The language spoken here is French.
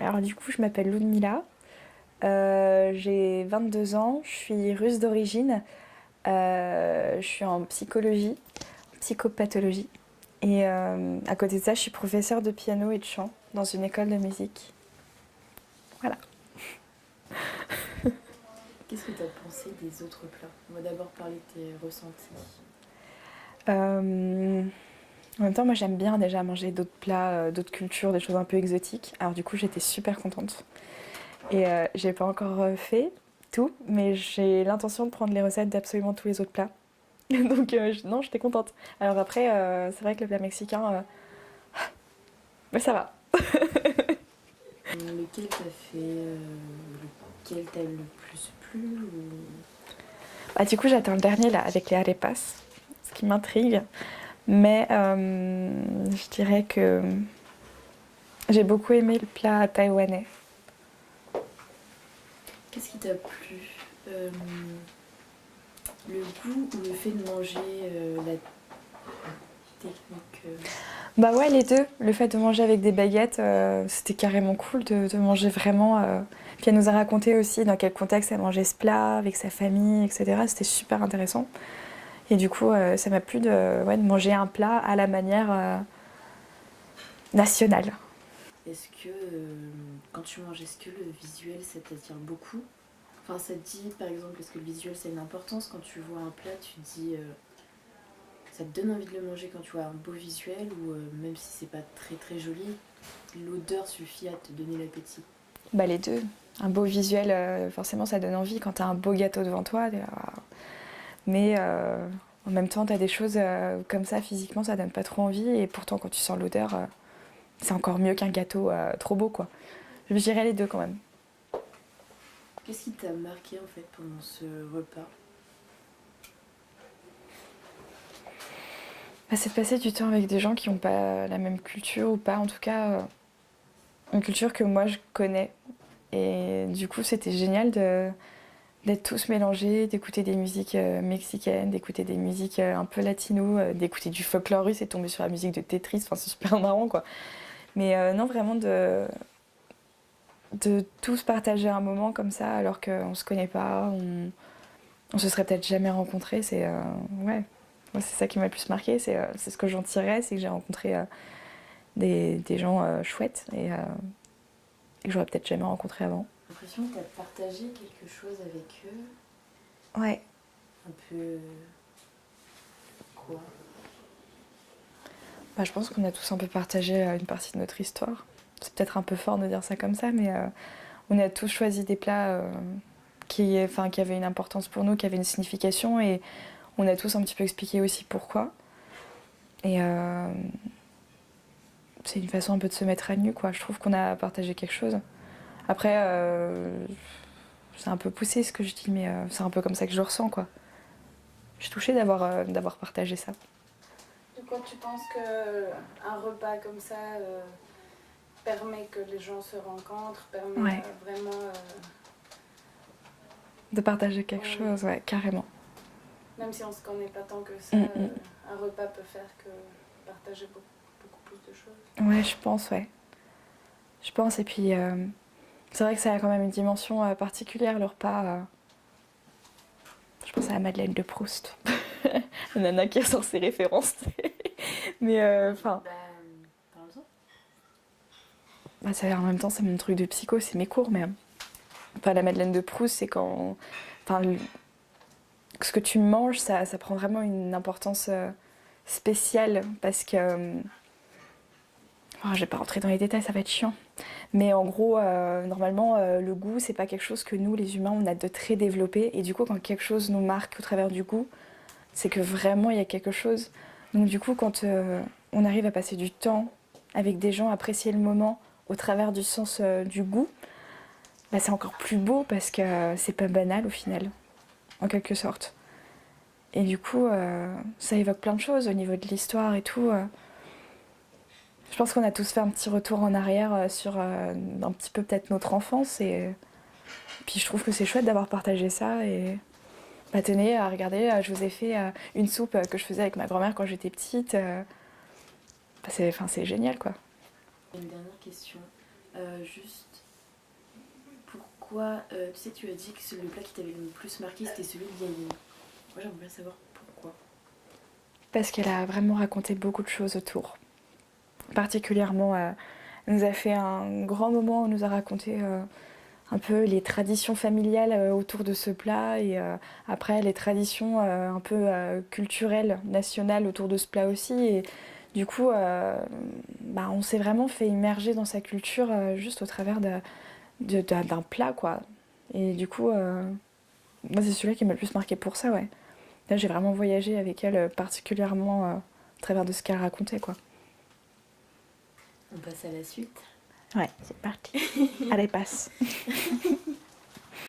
Alors du coup, je m'appelle Ludmila, j'ai 22 ans, je suis russe d'origine, je suis en psychologie, psychopathologie. Et à côté de ça, je suis professeure de piano et de chant dans une école de musique. Voilà. Qu'est-ce que tu as pensé des autres plats? On va d'abord parler de tes ressentis. En même temps, moi j'aime bien déjà manger d'autres plats, d'autres cultures, des choses un peu exotiques. Alors du coup, j'étais super contente. Et j'ai pas encore fait tout, mais j'ai l'intention de prendre les recettes d'absolument tous les autres plats. Donc non, j'étais contente. Alors après, c'est vrai que le plat mexicain, mais ça va. Lequel t'as fait lequel t'a le plus plu Bah, du coup, j'attends le dernier là avec les arepas, ce qui m'intrigue. Mais je dirais que j'ai beaucoup aimé le plat taïwanais. Qu'est-ce qui t'a plu? Le goût ou le fait de manger la technique Bah ouais, les deux. Le fait de manger avec des baguettes, c'était carrément cool de manger vraiment. Puis elle nous a raconté aussi dans quel contexte elle mangeait ce plat, avec sa famille, etc. C'était super intéressant. Et du coup, ça m'a plu de manger un plat à la manière nationale. Est-ce que quand tu manges, est-ce que le visuel ça t'attire beaucoup? Enfin, ça te dit par exemple, est-ce que le visuel c'est une importance quand tu vois un plat, tu te dis ça te donne envie de le manger quand tu vois un beau visuel ou même si c'est pas très très joli, l'odeur suffit à te donner l'appétit? Bah les deux. Un beau visuel, forcément, ça donne envie. Quand t'as un beau gâteau devant toi, t'es là, waouh. Mais en même temps, t'as des choses comme ça, physiquement, ça donne pas trop envie. Et pourtant, quand tu sens l'odeur, c'est encore mieux qu'un gâteau trop beau, quoi. Je dirais les deux quand même. Qu'est-ce qui t'a marqué en fait pendant ce repas? Bah, c'est de passer du temps avec des gens qui n'ont pas la même culture, ou pas en tout cas une culture que moi je connais. Et du coup, c'était génial d'être tous mélangés, d'écouter des musiques mexicaines, d'écouter des musiques un peu latino, d'écouter du folklore russe et tomber sur la musique de Tetris. Enfin, c'est super marrant, quoi. Mais non, vraiment de tous partager un moment comme ça alors qu'on se connaît pas, on se serait peut-être jamais rencontrés. C'est ouais, moi c'est ça qui m'a le plus marqué. C'est ce que j'en tirais, c'est que j'ai rencontré des gens chouettes et que j'aurais peut-être jamais rencontré avant. J'ai l'impression que t'as partagé quelque chose avec eux, Ouais. un peu quoi? Bah, je pense qu'on a tous un peu partagé une partie de notre histoire. C'est peut-être un peu fort de dire ça comme ça, mais on a tous choisi des plats qui avaient une importance pour nous, qui avaient une signification, et on a tous un petit peu expliqué aussi pourquoi. Et c'est une façon un peu de se mettre à nu, quoi. Je trouve qu'on a partagé quelque chose. Après, c'est un peu poussé ce que je dis, mais c'est un peu comme ça que je le ressens, quoi. Je suis touchée d'avoir partagé ça. Quand tu penses qu'un repas comme ça permet que les gens se rencontrent, permet Ouais. vraiment... De partager quelque ouais, chose, ouais, carrément. même si on ne se connaît pas tant que ça, un repas peut faire que partager beaucoup plus de choses. Ouais, je pense, ouais. Je pense, et puis c'est vrai que ça a quand même une dimension particulière, le repas. Je pense à la Madeleine de Proust. La nana qui ressort ses références. Mais enfin, Parle-en. en même temps, c'est mon truc de psycho, c'est mes cours, mais enfin, la Madeleine de Proust, c'est quand. Enfin, ce que tu manges, ça prend vraiment une importance spéciale parce que. Je vais pas rentrer dans les détails, ça va être chiant. Mais en gros, normalement, le goût, c'est pas quelque chose que nous, les humains, on a de très développé. Et du coup, quand quelque chose nous marque au travers du goût, c'est que vraiment, il y a quelque chose. Donc du coup, quand on arrive à passer du temps avec des gens, apprécier le moment au travers du sens du goût, bah, c'est encore plus beau parce que c'est pas banal au final, en quelque sorte. Et du coup, ça évoque plein de choses au niveau de l'histoire et tout. Je pense qu'on a tous fait un petit retour en arrière sur un petit peu peut-être notre enfance. Et puis je trouve que c'est chouette d'avoir partagé ça. Et bah, tenez, regardez, je vous ai fait une soupe que je faisais avec ma grand-mère quand j'étais petite. Bah, c'est génial, quoi. Une dernière question. Juste, pourquoi... tu sais, tu as dit que le plat qui t'avait le plus marqué, c'était celui de Yaline. Moi, j'aimerais bien savoir pourquoi. Parce qu'elle a vraiment raconté beaucoup de choses autour. Particulièrement, elle nous a fait un grand moment, elle nous a raconté un peu les traditions familiales autour de ce plat et après les traditions un peu culturelles, nationales autour de ce plat aussi. Et du coup, on s'est vraiment fait immerger dans sa culture juste au travers d'un plat, quoi. Et du coup, moi, c'est celui qui m'a le plus marqué pour ça, ouais. Là, j'ai vraiment voyagé avec elle particulièrement au travers de ce qu'elle racontait, quoi. On passe à la suite. Ouais, c'est parti. Allez, passe.